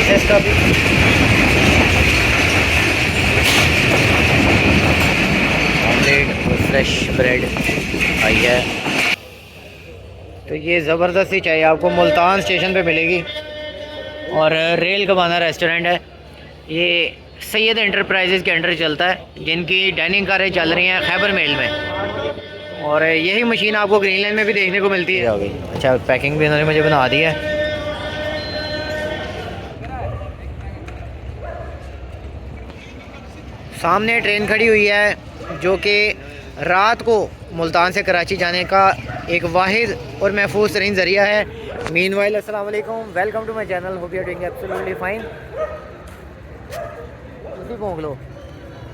Breakfast का भी। Omelette और फ्रेश ब्रेड आई है। तो ये ज़बरदस्त सी चाय आपको मुल्तान स्टेशन पे मिलेगी और रेल कबाना रेस्टोरेंट है। ये सैयद एंटरप्राइजेज़ के अंडर चलता है, जिनकी डाइनिंग कारें चल रही हैं खैबर मेल में। और यही मशीन आपको ग्रीन लाइन में भी देखने को मिलती है। अच्छा, पैकिंग भी इन्होंने मुझे बना दी है। सामने ट्रेन खड़ी हुई है जो कि रात को मुल्तान से कराची जाने का एक वाहिद और महफूज तरीन ज़रिया है। मीनवाइल अस्सलाम वालेकुम, welcome to my channel, hope you are doing absolutely fine. उसी भोंग लो।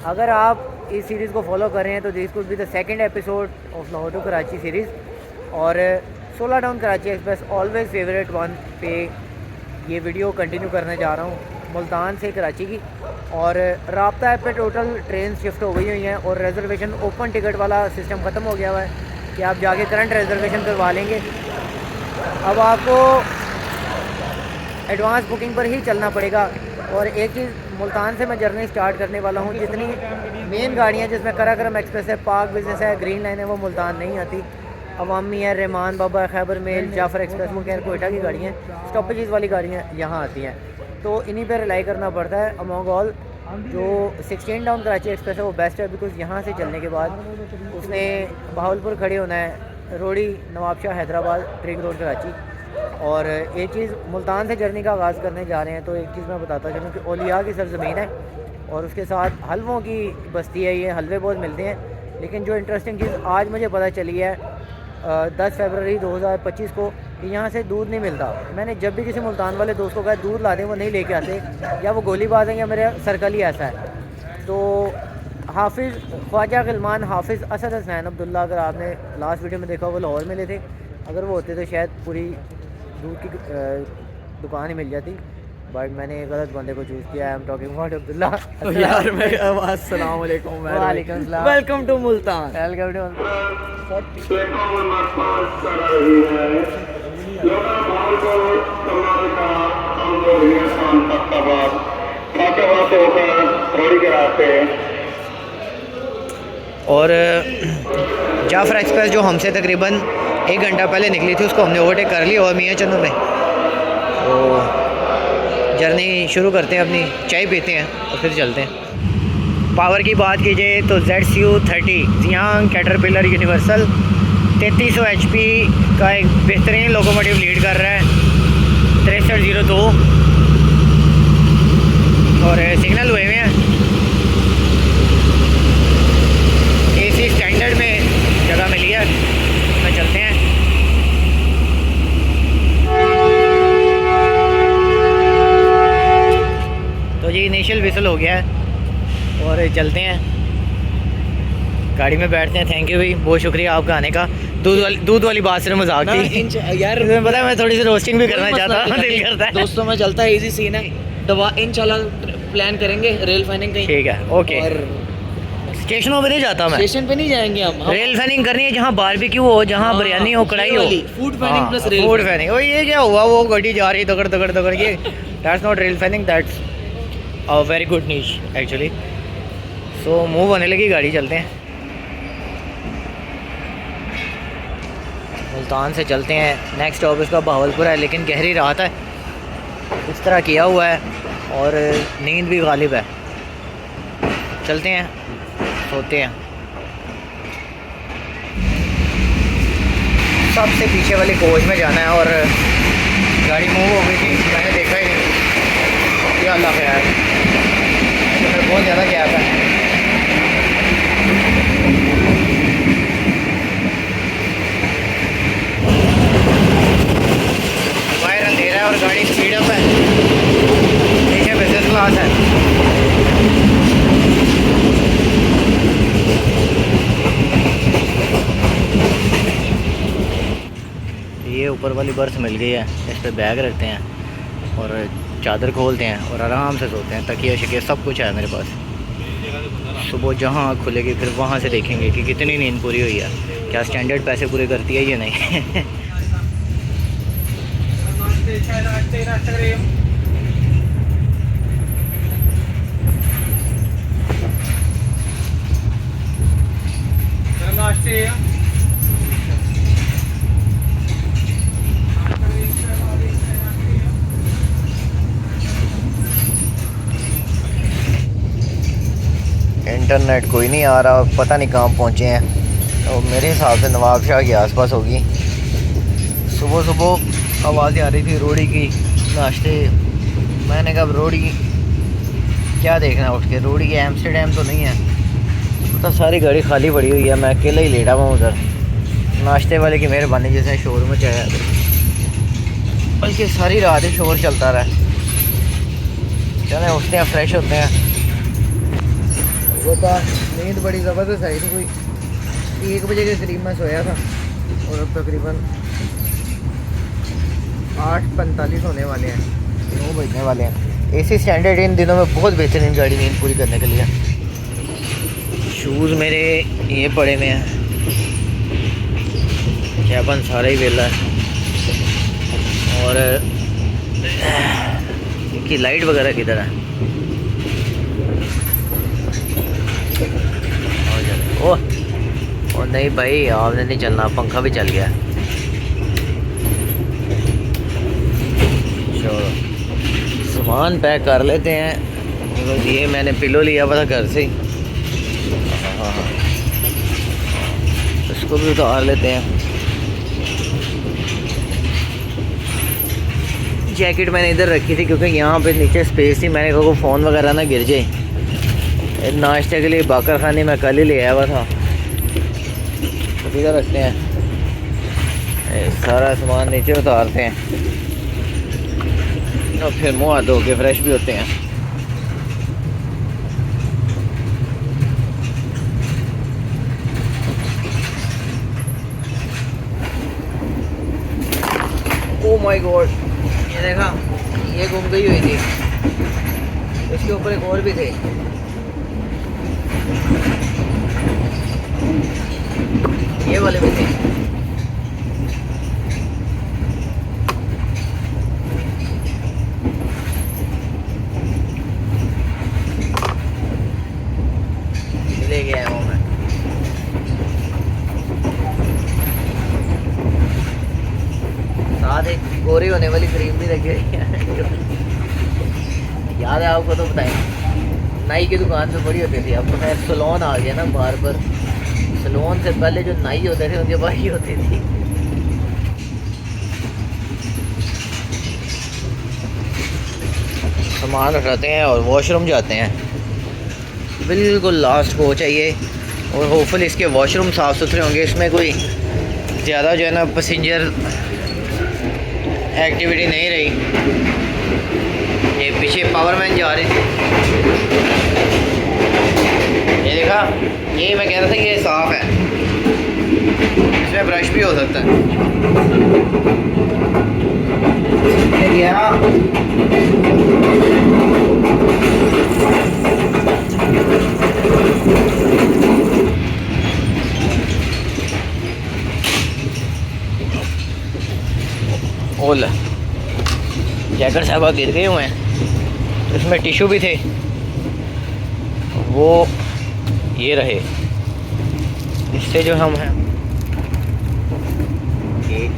अगर आप इस सीरीज़ को फॉलो कर रहे हैं तो this could be the second episode of Lahore to Karachi series. और 16 down Karachi express always favourite one पे ये वीडियो कंटिन्यू करने जा रहा हूँ, मुल्तान से कराची की। और राब्ता ऐप पे टोटल ट्रेन शिफ्ट हो गई हुई हैं और रिजर्वेशन ओपन टिकट वाला सिस्टम ख़त्म हो गया हुआ है कि आप जाके करंट रिजर्वेशन करवा लेंगे। अब आपको एडवांस बुकिंग पर ही चलना पड़ेगा। और एक चीज़, मुल्तान से मैं जर्नी स्टार्ट करने वाला हूँ। जितनी मेन गाड़ियाँ जिसमें कराक्रम एक्सप्रेस है, पार्क बिजनेस है, ग्रीन लाइन है, वो मुल्तान नहीं आती। अवामी है, रहमान बाबा, खैबर मेल, जाफ़र एक्सप्रेस, वो खैर कोयटा की गाड़ियाँ, स्टॉपेजेस वाली गाड़ियाँ यहाँ आती हैं। तो इन्हीं पर रिलाई करना पड़ता है। अमॉन्ग ऑल जो 16 टाउन कराची एक्सप्रेस है वो बेस्ट है, बिकॉज़ यहाँ से चलने के बाद उसने बहावलपुर खड़े होना है, रोड़ी नवाबशाह हैदराबाद, ट्रिग रोड कराची। और एक चीज़, मुल्तान से जर्नी का आगाज़ करने जा रहे हैं तो एक चीज़ मैं बताता चलूँ कि औलिया की सरज़मीन है और उसके साथ हलवों की बस्ती है। ये हलवे बहुत मिलते हैं। लेकिन जो इंटरेस्टिंग चीज़ आज मुझे पता चली है 10 फरवरी 2025 को, कि यहाँ से दूध नहीं मिलता। मैंने जब भी किसी मुल्तान वाले दोस्त को कहा दूध ला दें, वो नहीं लेके आते, या वो गोलीबाज हैं या मेरे सर्कल ही ऐसा है। तो हाफिज़ ख्वाजा गिलमान, हाफिज़ असद हसनैन अब्दुल्ला, अगर आपने लास्ट वीडियो में देखा, वो लाहौर में ले थे। अगर वो होते तो शायद पूरी दूध की दुकान ही मिल जाती, बट मैंने गलत बंदे को चूज़ किया। I am talking about Abdullah. यार मैं अस्सलाम वालेकुम, वालेकुम सलाम, welcome to Multan. Welcome to. और जाफ़र एक्सप्रेस जो हमसे तकरीबन 1 घंटा पहले निकली थी, उसको हमने ओवरटेक कर लिया और मियाँ चन्नू में। तो जर्नी शुरू करते हैं अपनी, चाय पीते हैं और फिर चलते हैं। पावर की बात की जाए तो ZCU30 Jiang caterpillar universal 3300 HP का एक बेहतरीन लोकोमोटिव लीड कर रहा है, 6302। और सिग्नल हुए हुए हैं, AC स्टैंडर्ड में जगह मिली है, तो चलते हैं। तो जी इनिशियल विसल हो गया है और चलते हैं, गाड़ी में बैठते हैं। थैंक यू भाई, बहुत शुक्रिया आपका आने का। दूध वाली बात से मजाक थी यार, तुम्हें पता है मैं थोड़ी सी रोस्टिंग भी करना चाहता हूँ, दिल करता है। दोस्तों में चलता है, इजी सीन है। दवा इंशाल्लाह प्लान करेंगे रेल फैनिंग कहीं। ठीक है, ओके। और स्टेशनों पे नहीं जाता मैं, स्टेशन पे नहीं जाएंगे हम रेल फैनिंग करनी है जहाँ बारबेक्यू हो, जहाँ बिरयानी हो, कढ़ाई हो। Food fanning plus rail food fanning. और ये क्या हुआ, वो गाड़ी जा रही दगड़ दगड़ दगड़ के, that's not rail fanning, that's a very good niche actually. So move होने लगी गाड़ी, चलते हैं। मुल्तान से चलते हैं, नेक्स्ट स्टॉप इसका बहावलपुर है, लेकिन गहरी रात है, इस तरह किया हुआ है और नींद भी गालिब है। चलते हैं, सोते हैं। सबसे पीछे वाली कोच में जाना है और गाड़ी मूव हो गई थी, मैंने देखा ही नहीं। या अल्लाह खैर, तो बहुत ज़्यादा गैप है। वायर अंधेरा है और गाड़ी स्पीड अप है, नीचे बिजनेस क्लास है। ये ऊपर वाली बर्थ मिल गई है, इस पर बैग रखते हैं और चादर खोलते हैं और आराम से सोते हैं। तकिया शकिया सब कुछ है मेरे पास। सुबह जहाँ आँख खुलेगी फिर वहाँ से देखेंगे कि कितनी नींद पूरी हुई है, क्या स्टैंडर्ड पैसे पूरे करती है या नहीं। इंटरनेट कोई नहीं आ रहा, पता नहीं कहाँ पहुँचे हैं। तो मेरे हिसाब से नवाब शाह के आसपास होगी। सुबह सुबह आवाज़ें आ रही थी रोड़ी की, नाश्ते। मैंने कहा रोड़ी क्या देखना उठ के, रोड़ी के एम्स्टरडेम तो नहीं है। तो सारी गाड़ी खाली पड़ी हुई है, मैं अकेला ही लेटा हुआ उधर। नाश्ते वाले की मेहरबानी जैसे शोर मचाया, बल्कि सारी रात ही शोर चलता रहा। चलें उठते हैं, फ्रेश होते हैं। वो तो नींद बड़ी ज़बरदस्त आई थी, कोई 1 बजे के करीब मैं सोया था और अब तकरीबन 8:45 होने वाले हैं, 9 बजने वाले हैं। एसी स्टैंडर्ड इन दिनों में बहुत बेहतरीन गाड़ी नींद पूरी करने के लिए। शूज़ मेरे ये पड़े हुए हैं, कैबन सारा ही वेला है। और इनकी लाइट वगैरह किधर है? ओह नहीं भाई, आपने नहीं चलना, पंखा भी चल गया। चलो सामान पैक कर लेते हैं। ये मैंने पिलो लिया हुआ था घर से, इसको भी उतार लेते हैं। जैकेट मैंने इधर रखी थी क्योंकि यहाँ पे नीचे स्पेस थी, मैंने कहा फ़ोन वगैरह ना गिर जाए। नाश्ते के लिए बाकर खाने में कल ही ले आया हुआ था, इधर रखते हैं। सारा सामान नीचे उतारते हैं और फिर मुँह हाथ धो के फ्रेश भी होते हैं। ओह माय गॉड, ये देखा, ये गुम गई हुई थी, इसके ऊपर एक और भी थे। ये वाले भी थे। ले गया हूँ मैं। साथ एक गोरी होने वाली क्रीम भी रखी हुई है। याद है आपको? तो बताएं, नाई की दुकान पे बड़ी होती थी, अब तो खैर सलोन आ गया ना बार पर। सलोन से पहले जो नाई होते थे उनके पास ही होती थी। सामान उठाते हैं और वॉशरूम जाते हैं। बिल्कुल लास्ट को चाहिए और होपफुली इसके वॉशरूम साफ़ सुथरे होंगे, इसमें कोई ज़्यादा जो है ना पैसेंजर एक्टिविटी नहीं रही। ये पीछे पावरमैन जा रही थी, ये देखा, ये मैं कह रहा था कि ये साफ़ है, इसमें ब्रश भी हो सकता है। ओला जैकेट साहब गिर गए हुए हैं, इसमें टिश्यू भी थे, वो ये रहे। इससे जो हम हैं एक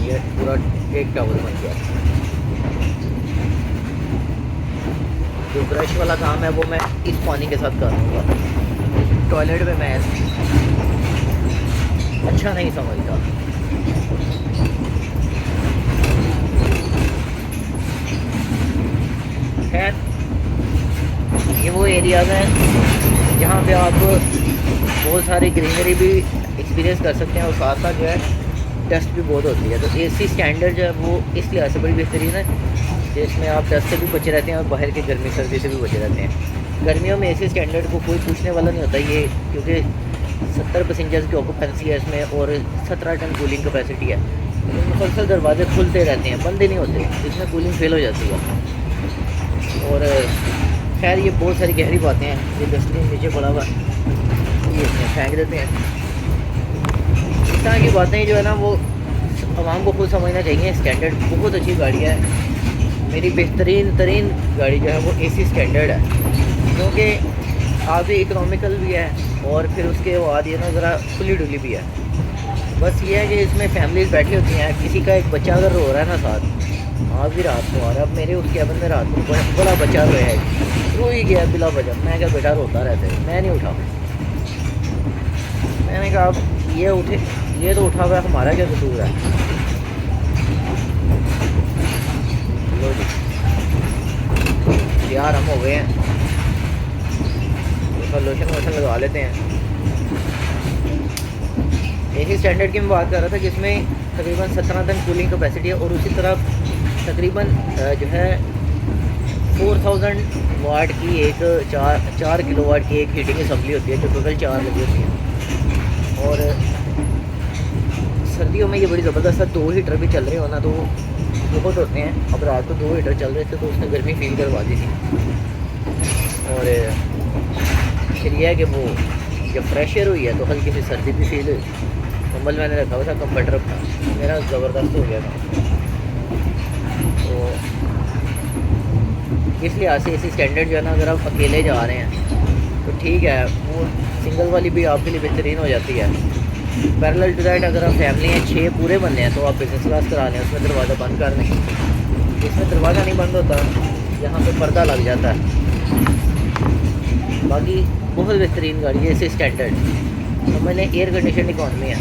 ये पूरा एक टॉवल बन गया। जो ब्रश वाला काम है वो मैं इस पानी के साथ करूँगा। टॉयलेट में मैं अच्छा नहीं समझता। खैर ये वो एरियाज़ हैं जहाँ पे आप बहुत सारी ग्रीनरी भी एक्सपीरियंस कर सकते हैं और साथ साथ जो है डस्ट भी बहुत होती है। तो एसी स्टैंडर्ड जो है वो इस लिहाज से बड़ी बेहतरीन है, जिसमें आप डस्ट से भी बचे रहते हैं और बाहर की गर्मी सर्दी से भी बचे रहते हैं। गर्मियों में एसी स्टैंडर्ड को कोई पूछने वाला नहीं होता ये, क्योंकि 70 पैसेंजर्स की ऑक्यूपेंसी है इसमें और 17 टन कूलिंग कैपेसिटी है। तो मुसलसल दरवाजे खुलते रहते हैं, बंद ही नहीं होते, इसमें कूलिंग फेल हो जाती है। और खैर ये बहुत सारी गहरी बातें हैं। ये डस्टबिन नीचे पड़ा हुआ ये इसमें फेंक देते हैं। इस तरह की बातें जो है ना वो आवाम को खुद समझना चाहिए। स्टैंडर्ड बहुत अच्छी गाड़ी है, मेरी बेहतरीन तरीन गाड़ी जो है वो एसी स्टैंडर्ड है, क्योंकि काफ़ी इकोनॉमिकल भी है, और फिर उसके बाद ये ना ज़रा खुली डुली भी है। बस ये है कि इसमें फैमिलीज बैठी होती हैं, किसी का एक बच्चा अगर रो रहा है ना साथ, आज भी रात को आ रहा है, अब मेरे उस कैबिन में रात को बड़ा बच्चा रोया है, रो ही गया बिला वजह। मैं क्या बेटा रोता रहता है, मैं नहीं उठा। मैंने कहा अब ये उठे, ये तो उठा हुआ है, हमारा क्या कसूर है। लो जी यार, हम हो गए हैं, तो लोशन वोशन लगा लेते हैं। एसी स्टैंडर्ड की मैं बात कर रहा था कि इसमें तकरीबन 17 टन कूलिंग कैपेसिटी है, और उसी तरह तकरीबन जो है 4000 वाट की एक 4 किलोवाट की एक हीटिंग असम्बली होती है, जो टोटल 4 लगी होती है। और सर्दियों में ये बड़ी ज़बरदस्त है, 2 हीटर भी चल रहे हो ना तो बहुत होते हैं। अब रात को 2 हीटर चल रहे थे तो उसने गर्मी फील करवा दी थी। और फिर यह है कि वो जब फ्रेश एयर हुई है तो हल्की सी सर्दी भी फील हुई। कंबल मैंने रखा हुआ था, कम्फर्टर अपना मेरा ज़बरदस्त हो गया था। तो इस लिहाज से इसी स्टैंडर्ड जो है ना, अगर आप अकेले जा रहे हैं तो ठीक है, वो सिंगल वाली भी आपके लिए बेहतरीन हो जाती है। पैरेलल टू दैट अगर आप फैमिली हैं, 6 पूरे बंदे हैं, तो आप बिजनेस क्लास करा लें, उसमें दरवाज़ा बंद कर लें। इसमें दरवाज़ा नहीं बंद होता, यहाँ पे पर्दा लग जाता है। बाकी बहुत बेहतरीन गाड़ी है इसी स्टैंडर्ड, तो मैंने एयर कंडीशन इकॉनमी है।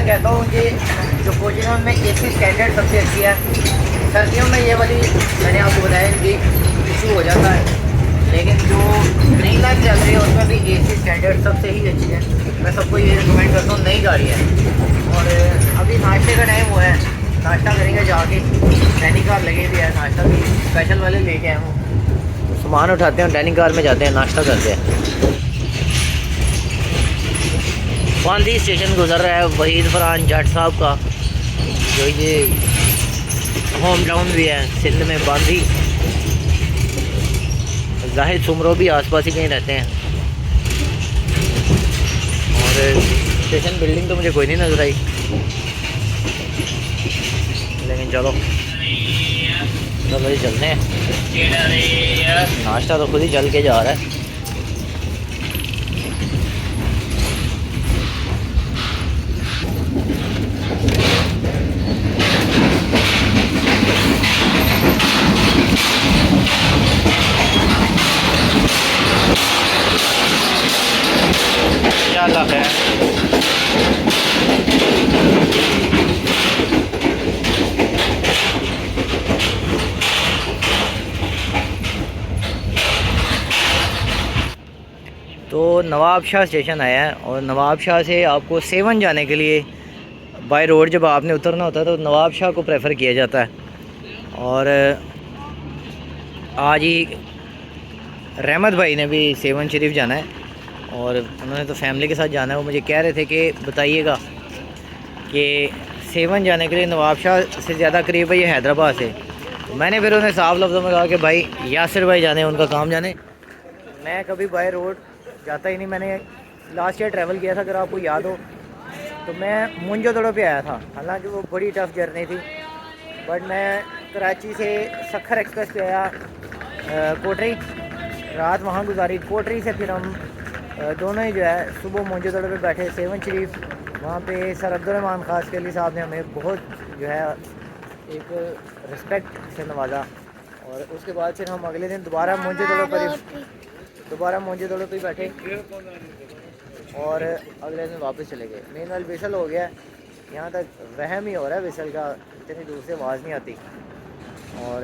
कहता हूँ कि जो पोजिशन में एसी स्टैंडर्ड सबसे अच्छी है। सर्दियों में ये वाली मैंने आपको बताया कि इशू हो जाता है, लेकिन जो ग्रीन लाइन चल रही है उसमें भी एसी स्टैंडर्ड सबसे ही अच्छी है। मैं सबको ये रिकमेंड करता हूँ, नई गाड़ी है। और अभी नाश्ते का टाइम हुआ है, नाश्ता करेंगे जाके, डाइनिंग कार लगी हुई है, नाश्ता भी स्पेशल वाले लेके आए हूँ। सामान उठाते हैं, डाइनिंग कार में जाते हैं, नाश्ता करते हैं। बांदी स्टेशन गुजर रहा है वहीद फरहान जट साहब का, जो ये होम टाउन भी है सिंध में, बांदी। जाहिद सुमरो भी आसपास ही कहीं रहते हैं। और स्टेशन बिल्डिंग तो मुझे कोई नहीं नजर आई, लेकिन चलो ही चलते हैं। नाश्ता तो खुद ही चल के जा रहा है। अल्लाह है। तो नवाब शाह स्टेशन आया है, और नवाब शाह से आपको सेवन जाने के लिए बाय रोड जब आपने उतरना होता है तो नवाब शाह को प्रेफर किया जाता है। और आज ही रहमत भाई ने भी सेवन शरीफ जाना है, और उन्होंने तो फैमिली के साथ जाना है। वो मुझे कह रहे थे कि बताइएगा कि सेवन जाने के लिए नवाब शाह से ज़्यादा करीब है ये हैदराबाद से। तो मैंने फिर उन्हें साफ लफ्ज़ों में कहा कि भाई यासिर भाई जाने, उनका काम जाने, मैं कभी बाय रोड जाता ही नहीं। मैंने लास्ट ईयर ट्रैवल किया था, अगर आपको याद हो, तो मैं मुंजोदड़ो पे आया था। हालांकि वो बड़ी टफ़ जर्नी थी, बट मैं कराची से सखर एक्सप्रेस पे आया, कोटरी, रात वहाँ गुजारी। कोटरी से फिर हम दोनों ही जो है सुबह मौजूदड़े पे बैठे 7 शरीफ, वहाँ पे सर अब्दुर्रहमान खास के अली साहब ने हमें बहुत जो है एक रिस्पेक्ट से नवाजा। और उसके बाद फिर हम अगले दिन दोबारा मौजूदड़े पर ही बैठे और अगले दिन वापस चले गए। मेन वाल विसल हो गया, यहाँ तक वहम ही हो रहा है विसल का, इतनी दूर से आवाज़ नहीं आती। और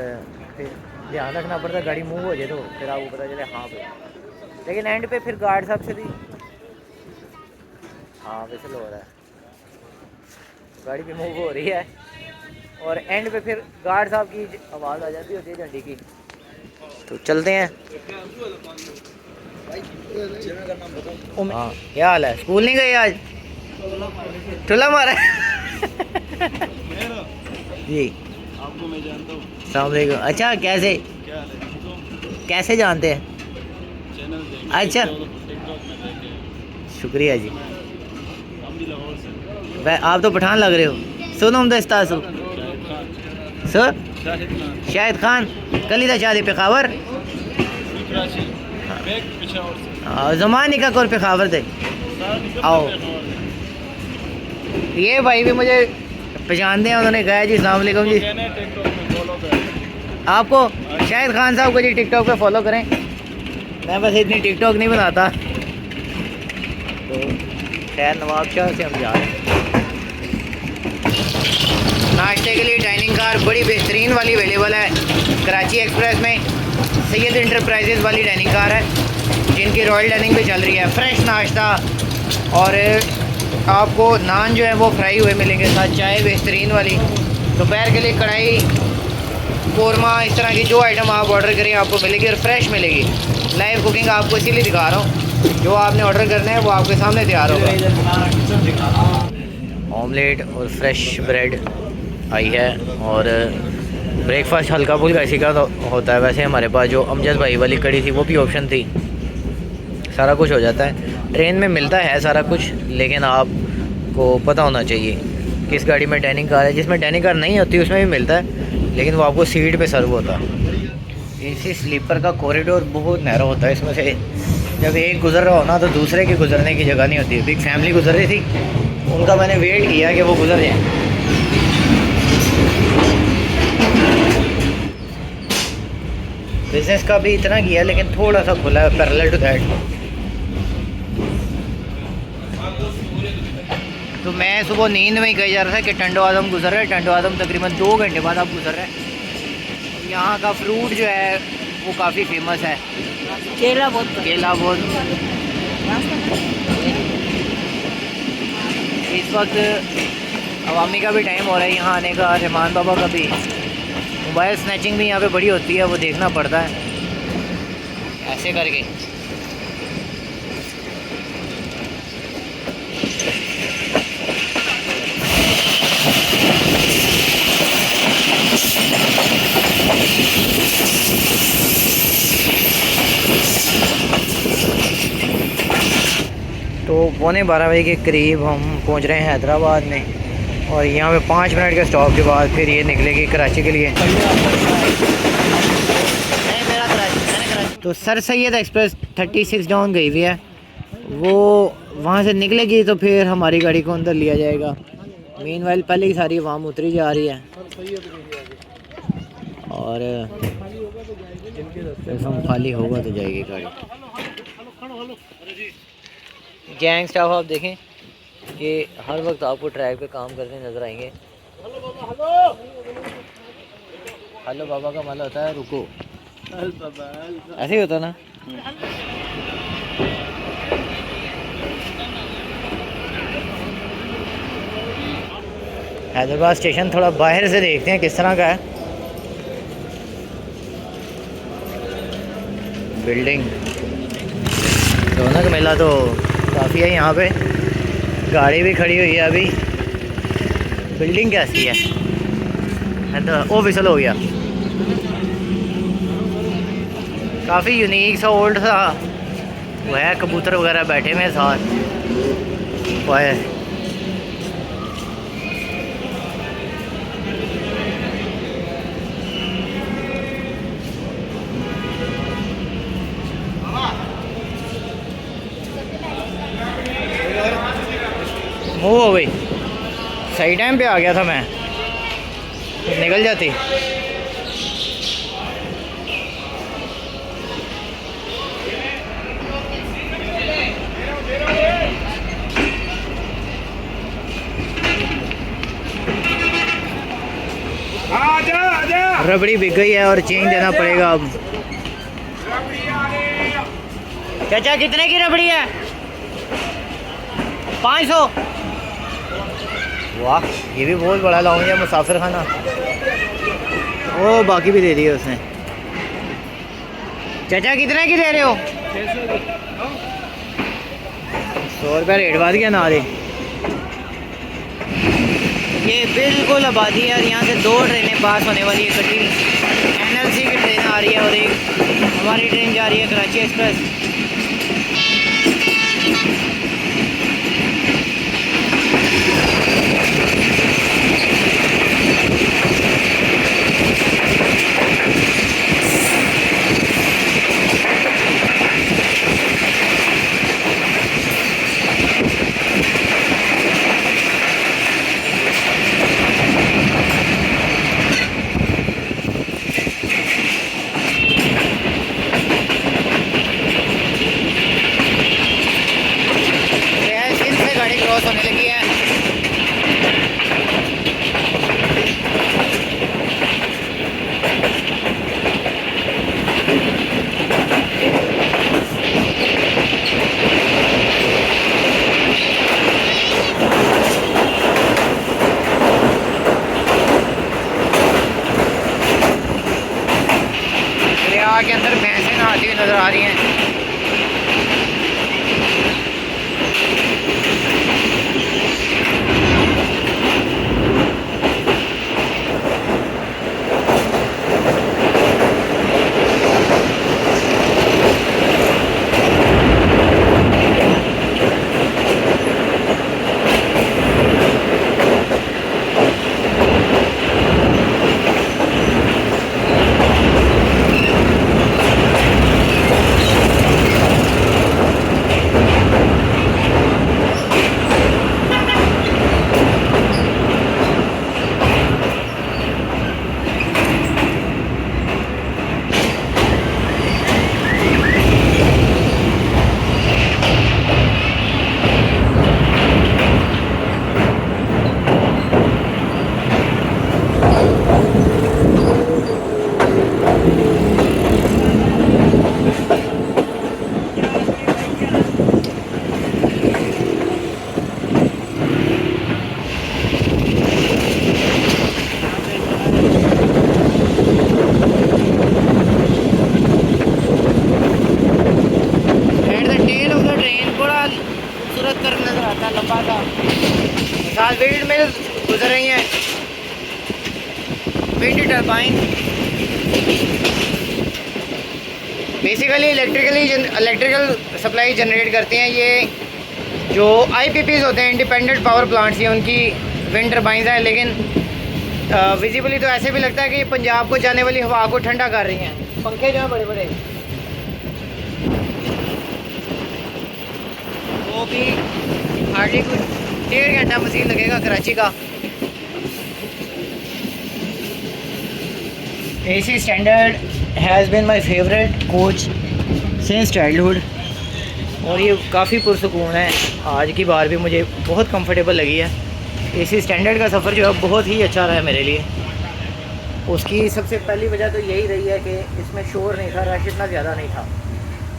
फिर ध्यान रखना पड़ता है, गाड़ी मूव हो जाए तो फिर आपको पता चले हाँ भाई। लेकिन एंड पे फिर गार्ड साहब से भी हाँ विसल हो रहा है, गाड़ी भी मूव हो रही है और एंड पे फिर गार्ड साहब की आवाज़ आ जाती होती है झंडी की। तो चलते हैं। हाँ क्या हाल है, स्कूल नहीं गए आज? ठुला मारा जी, आपको मैं जानता हूँ। अस्सलाम वालेकुम। अच्छा कैसे क्या हाल है? तो कैसे जानते हैं? चैनल देखें, अच्छा। टिकटॉक में देखें। शुक्रिया जी। हम भी लाहौर से। वह आप तो पठान लग रहे हो। सुनो हम दस्ता सो शाहिद खान। सर शाहिद खान। शाहिद खान कली दा शादी पेखावर कराची। बैग पेशावर से। जमानी का कोर पेखावर दे आओ। ये भाई भी मुझे पहचानते हैं, उन्होंने कहा जी अस्सलाम वालेकुम जी। टिकटॉक में फॉलो करें। आपको शाहिद खान साहब को जी टिकटॉक पे फॉलो करें। मैं बस इतनी टिकटॉक नहीं बनाता। तो खैर नवाब शाह से हम जा रहे हैं। नाश्ते के लिए डाइनिंग कार बड़ी बेहतरीन वाली अवेलेबल है कराची एक्सप्रेस में। सैयद इंटरप्राइजेज़ वाली डाइनिंग कार है, जिनकी रॉयल डाइनिंग पे चल रही है। फ्रेश नाश्ता और आपको नान जो है वो फ्राई हुए मिलेंगे, साथ चाय बेहतरीन वाली। दोपहर के लिए कढ़ाई कोरमा, इस तरह की जो आइटम आप ऑर्डर करें आपको मिलेगी और फ्रेश मिलेगी। लाइव कुकिंग आपको इसीलिए दिखा रहा हूँ, जो आपने ऑर्डर करना है वो आपके सामने तैयार होगा। ऑमलेट और फ्रेश ब्रेड आई है और ब्रेकफास्ट हल्का फुल्का इसी का तो होता है। वैसे हमारे पास जो अमजद भाई वाली कड़ी थी वो भी ऑप्शन थी, सारा कुछ हो जाता है। ट्रेन में मिलता है सारा कुछ, लेकिन आपको पता होना चाहिए किस गाड़ी में डाइनिंग कार है। जिसमें डाइनिंग कार नहीं होती उसमें भी मिलता है, लेकिन वो आपको सीट पे सर्व होता है। इसी स्लीपर का कॉरिडोर बहुत नैरो होता है, इसमें से जब एक गुजर रहा हो ना तो दूसरे की गुजरने की जगह नहीं होती है। बिग फैमिली गुजर रही थी, उनका मैंने वेट किया कि वो गुजर जाए। बिजनेस का भी इतना किया, लेकिन थोड़ा सा खुला है पैरेलल टू दैट। तो मैं सुबह नींद में ही कही जा रहा था कि टंडो आदम गुजर रहा है। टंडो आदम तकरीबन 2 घंटे बाद आप गुजर रहे हैं। यहाँ का फ्रूट जो है वो काफ़ी फेमस है। केला बहुत इस वक्त अवामी का भी टाइम हो रहा है यहाँ आने का, रहमान बाबा का भी। मोबाइल स्नैचिंग भी यहाँ पे बड़ी होती है, वो देखना पड़ता है ऐसे करके। तो 11:15 के करीब हम पहुंच रहे हैं हैदराबाद में, और यहाँ पे 5 मिनट के स्टॉप के बाद फिर ये निकलेगी कराची के लिए। तो सर सैयद एक्सप्रेस 36 डाउन गई हुई है, वो वहाँ से निकलेगी तो फिर हमारी गाड़ी को अंदर लिया जाएगा। मेन वाइल पहले ही सारी वाम उतरी जा रही है और प्लेटफॉर्म खाली होगा तो जाएगी गाड़ी। गैंग स्टाफ आप देखें कि हर वक्त आपको ट्रैक पे काम करते नज़र आएंगे। हेलो बाबा का माला होता है रुको, ऐसे ही होता ना। हैदराबाद स्टेशन थोड़ा बाहर से देखते हैं किस तरह का है। बिल्डिंग रौनक मेला तो काफ़ी है यहाँ पे, गाड़ी भी खड़ी हुई है अभी। बिल्डिंग कैसी है तो वो विसल हो गया। काफ़ी यूनिक सा ओल्ड सा वो है, कबूतर वगैरह बैठे हुए साथ वो है। मूव हो गई। सही टाइम पे आ गया था मैं, निकल जाती। रबड़ी बिक गई है और चेंज देना पड़ेगा अब। चाचा कितने की रबड़ी है? 500। वाह, ये भी बहुत बड़ा लाउंज है, मुसाफिर खाना। ओ बाकी भी दे दिए उसने। चाचा कितने की दे रहे हो? 100 रुपया रेट बात क्या ना दे। ये बिल्कुल आबादी है और यहाँ से 2 ट्रेनें पास होने वाली है। कटी NLC की ट्रेन आ रही है और एक हमारी ट्रेन जा रही है कराची एक्सप्रेस। क्रॉस होने लगी है। दरिया के अंदर भैंसें नहाती हुई नजर आ रही हैं। विंड मिल्स गुजर रही हैं, wind turbine. Basically electrical supply generate करती हैं। ये जो IPPs होते हैं, इंडिपेंडेंट पावर प्लांट्स, ये उनकी विंड टरबाइंस हैं। लेकिन विजिबली तो ऐसे भी लगता है कि पंजाब को जाने वाली हवा को ठंडा कर रही हैं। पंखे जो हैं बड़े बड़े, वो भी हार्डली कुछ 1.5 घंटा मज़ीद लगेगा कराची का। AC standard has been my favourite coach since childhood और ये काफ़ी पुरसुकून है। आज की बार भी मुझे बहुत कंफर्टेबल लगी है। AC स्टैंडर्ड का सफ़र जो है बहुत ही अच्छा रहा है मेरे लिए। उसकी सबसे पहली वजह तो यही रही है कि इसमें शोर नहीं था, रश इतना ज़्यादा नहीं था।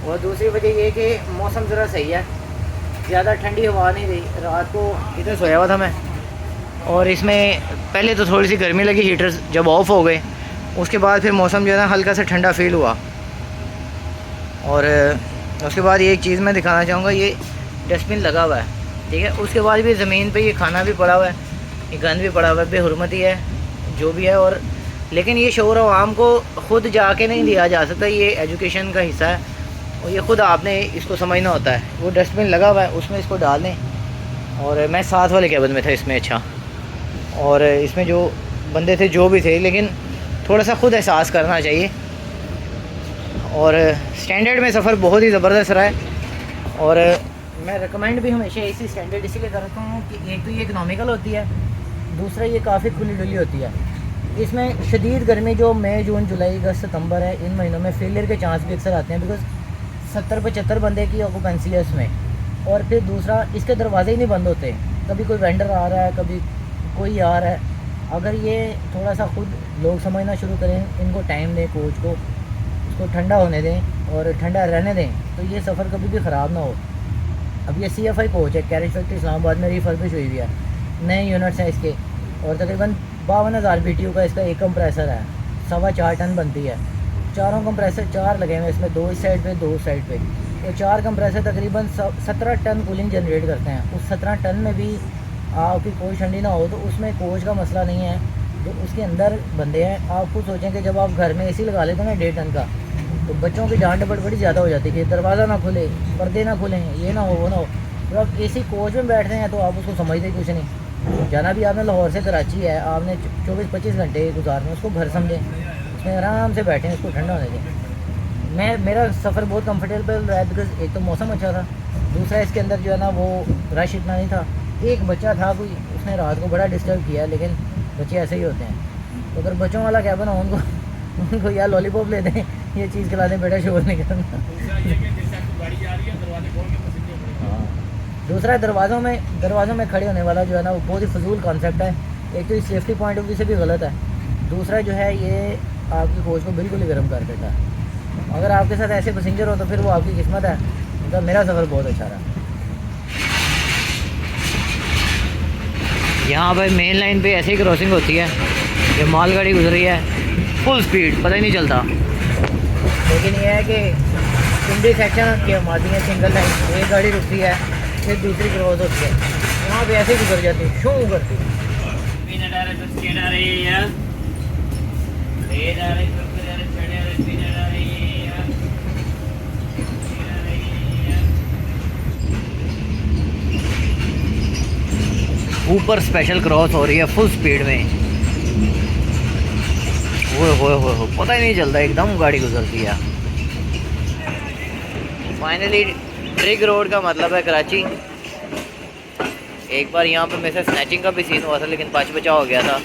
और दूसरी वजह ये कि मौसम ज़रा सही है, ज़्यादा ठंडी हवा नहीं रही। रात को इधर सोया हुआ था मैं और इसमें पहले तो थोड़ी सी गर्मी लगी, हीटर्स जब ऑफ़ हो गए उसके बाद फिर मौसम जो है ना हल्का सा ठंडा फील हुआ। और उसके बाद ये एक चीज़ मैं दिखाना चाहूँगा, ये डस्टबिन लगा हुआ है, ठीक है। उसके बाद भी ज़मीन पे ये खाना भी पड़ा हुआ है, ये गंद भी पड़ा हुआ है, बेहुरमती है जो भी है। और लेकिन ये शोर आवाम को ख़ुद जाके नहीं दिया जा सकता, ये एजुकेशन का हिस्सा है और ये ख़ुद आपने इसको समझना होता है। वो डस्टबिन लगा हुआ है, उसमें इसको डाल दें। और मैं साथ वाले केबिन में था इसमें, अच्छा। और इसमें जो बंदे थे जो भी थे, लेकिन थोड़ा सा ख़ुद एहसास करना चाहिए। और स्टैंडर्ड में सफ़र बहुत ही ज़बरदस्त रहा है और मैं रिकमेंड भी हमेशा एसी स्टैंडर्ड इसीलिए करता हूँ कि एक तो ये इकनॉमिकल होती है, दूसरा ये काफ़ी खुली डुली होती है। इसमें शदीद गर्मी जो मई जून जुलाई अगस्त सितंबर है, इन महीनों में फेलियर के चांस भी अक्सर आते हैं, बिकॉज 70-75 बंदे की ऑक्यूपेंसी है इसमें। और फिर दूसरा, इसके दरवाजे ही नहीं बंद होते, कभी कोई वेंडर आ रहा है, कभी कोई आ रहा है। अगर ये थोड़ा सा खुद लोग समझना शुरू करें, इनको टाइम दें, कोच को उसको ठंडा होने दें और ठंडा रहने दें, तो ये सफ़र कभी भी ख़राब ना हो। अब ये CFI कोच है, कैरेज फैक्ट्री इस्लामाबाद में रिफर्बिश हुई हुई है, नए यूनिट्स हैं इसके, और तकरीबन 52,000 BTU का इसका एक कंप्रेसर है, 4.25 टन बनती है। चारों कंप्रेसर 4 लगे हुए हैं इसमें, 2 इस साइड पे 2 उस साइड पे। ये 4 कंप्रेसर तकरीबन 17 टन कूलिंग जनरेट करते हैं। उस 17 टन में भी आपकी कोच ठंडी ना हो तो उसमें कोच का मसला नहीं है, तो उसके अंदर बंदे हैं। आप खुद सोचें कि जब आप घर में AC लगा लेते हैं ना 1.5 टन का, तो बच्चों की डांट डपट बड़ी ज़्यादा हो जाती है कि दरवाज़ा ना खुले, पर्दे ना खुलें, ये ना हो वो ना हो। तो आप AC कोच में बैठते हैं तो आप उसको समझते कुछ नहीं। जाना भी आपने लाहौर से कराची है, आपने 24-25 घंटे गुजारने, उसको घर समझें, उसमें आराम से बैठें, उसको ठंडा होने दें। मेरा सफ़र बहुत कंफर्टेबल रहा है, बिकॉज एक तो मौसम अच्छा था, दूसरा इसके अंदर जो है ना वो रश इतना नहीं था। एक बच्चा था कोई, उसने रात को बड़ा डिस्टर्ब किया, लेकिन बच्चे ऐसे ही होते हैं। तो अगर बच्चों वाला कैबन हो, उनको या लॉलीपॉप ले दें, ये चीज़ खिला दें, बेटा शोर नहीं करना। हाँ, दूसरा दरवाज़ों में खड़े होने वाला जो है ना वो बहुत ही फजूल कॉन्सेप्ट है। एक तो इस सेफ्टी पॉइंट ऑफ व्यू से भी गलत है, दूसरा जो है ये आपकी कोच को बिल्कुल ही गर्म कर देता है। अगर आपके साथ ऐसे पैसेंजर हो तो फिर वो आपकी किस्मत है। मतलब मेरा सफ़र बहुत अच्छा रहा। यहाँ पर मेन लाइन पे ऐसे ही क्रॉसिंग होती है, ये मालगाड़ी गुजर रही है फुल स्पीड, पता ही नहीं चलता। लेकिन ये है कि सिंधी सेक्शन की हमारी है, सिंगल लाइन, एक गाड़ी रुकती है फिर दूसरी क्रॉस होती है, यहाँ पे ऐसे ही गुजर जाती है, शू करती है। ऊपर स्पेशल क्रॉस हो रही है फुल स्पीड में, हो पता ही नहीं चलता, एकदम गाड़ी गुजरती है। फाइनली ट्रिग रोड का मतलब है कराची। एक बार यहाँ पर मेरे से स्नैचिंग का भी सीन हुआ था, लेकिन बचा हो गया था।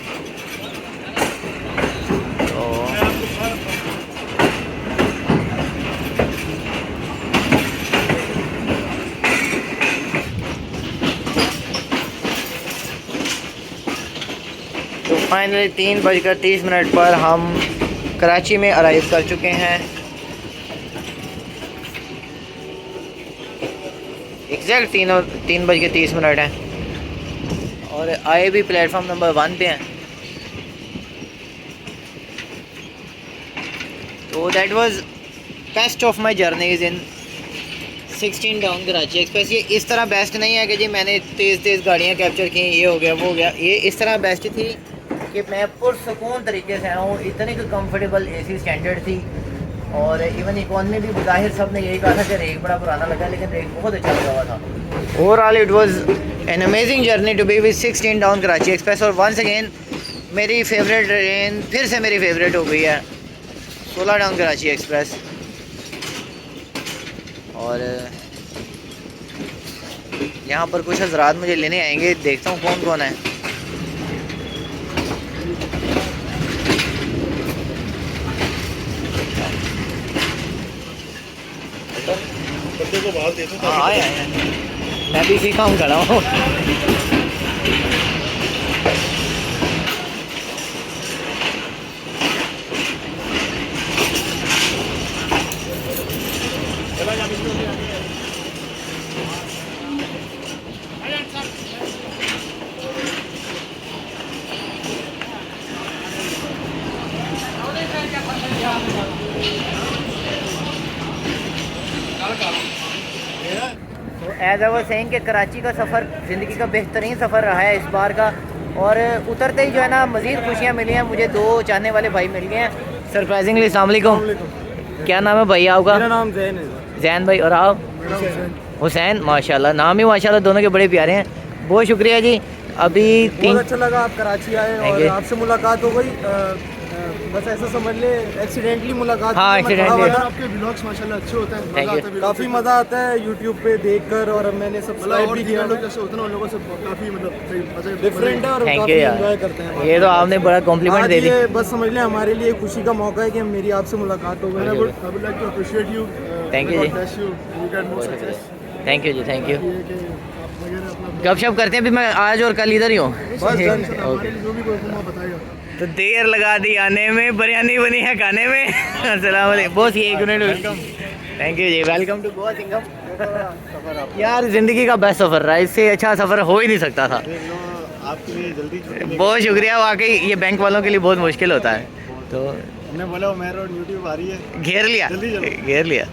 तो फाइनली 3:30 पर हम कराची में अराइव कर चुके हैं। एग्जैक्ट 3:30 है और आए भी प्लेटफॉर्म नंबर 1 पे हैं। तो that was best of my journeys in 16 down Karachi express. ये इस तरह बेस्ट नहीं है कि जी मैंने तेज़ गाड़ियाँ कैप्चर की, ये हो गया वो हो गया। ये इस तरह बेस्ट थी कि मैं पुरसकून तरीके से आया हूँ, इतनी कंफर्टेबल AC स्टैंडर्ड थी। और इवन इकॉनमी भी बज़ाहिर सब ने यही कहा था कि रेक बड़ा पुराना लगा, लेकिन रेक बहुत अच्छा लगा हुआ था। Overall it was an amazing journey to be with 16 down Karachi express. और वंस अगेन मेरी फेवरेट ट्रेन फिर से मेरी फेवरेट हो गई है 16 डाउन कराची एक्सप्रेस। और यहाँ पर कुछ हज़रात मुझे लेने आएंगे, देखता हूँ कौन कौन है। हाँ आए मैं भी इसी काम कर रहा हूँ। तो एज आई वाज सेइंग कि कराची का सफ़र ज़िंदगी का बेहतरीन सफ़र रहा है इस बार का। और उतरते ही जो है ना मज़ीद खुशियाँ मिली हैं मुझे। 2 चाहने वाले भाई मिल गए हैं सरप्राइजिंगली। अस्सलाम वालेकुम। क्या नाम है भाई आपका? मेरा नाम जैन है। जैन भाई। और आप? हुसैन। माशाल्लाह, नाम ही माशाल्लाह दोनों के बड़े प्यारे हैं। बहुत शुक्रिया जी। अभी 3 बहुत अच्छा लगा आप कराची आए और आपसे मुलाकात हो गई। बस ऐसा समझ ले एक्सीडेंटली मुलाकात हाँ, हुई, मैं खड़ा accidentally। हुआ था। आपके व्लॉग्स माशाल्लाह अच्छे होते हैं, Thank मजा you। आता है, काफी मजा आता है यूट्यूब पे देखकर, और मैंने सब्सक्राइब भी किया। लोग जैसे होते हैं उन लोगों से काफी मतलब डिफरेंट है और थैंक काफी यू यार, एंजॉय करते हैं। ये तो आपने बड़ा कॉम्प्लीमेंट आज दे दी। ये बस समझ लें हमारे लिए खुशी का मौका है कि मेरी आपसे मुलाकात हो गई। Thank you। I would like to appreciate you। Thank you जी। Bless you। You get more success। Thank you जी, थैंक यू। ये कि आप वगैरह अपना गपशप करते हैं, अभी मैं आज और कल इधर ही हूँ। बस डन सर, हमारे लिए जो भी कोई हुक्म बताएगा। तो देर लगा दी आने में, बिरयानी बनी है खाने में। अस्सलाम वालेकुम बॉस, ये एक मिनट वेलकम। थैंक यू जी, वेलकम टू गोवा सिंगम। यार ज़िंदगी का बेस्ट सफ़र रहा, इससे अच्छा सफ़र हो ही नहीं सकता था। आपके लिए जल्दी बहुत शुक्रिया, वाकई ये बैंक वालों के लिए बहुत मुश्किल होता है। तो हमने बोला उमेर और यूट्यूब आ रही है, घेर लिया, जल्दी घेर लिया।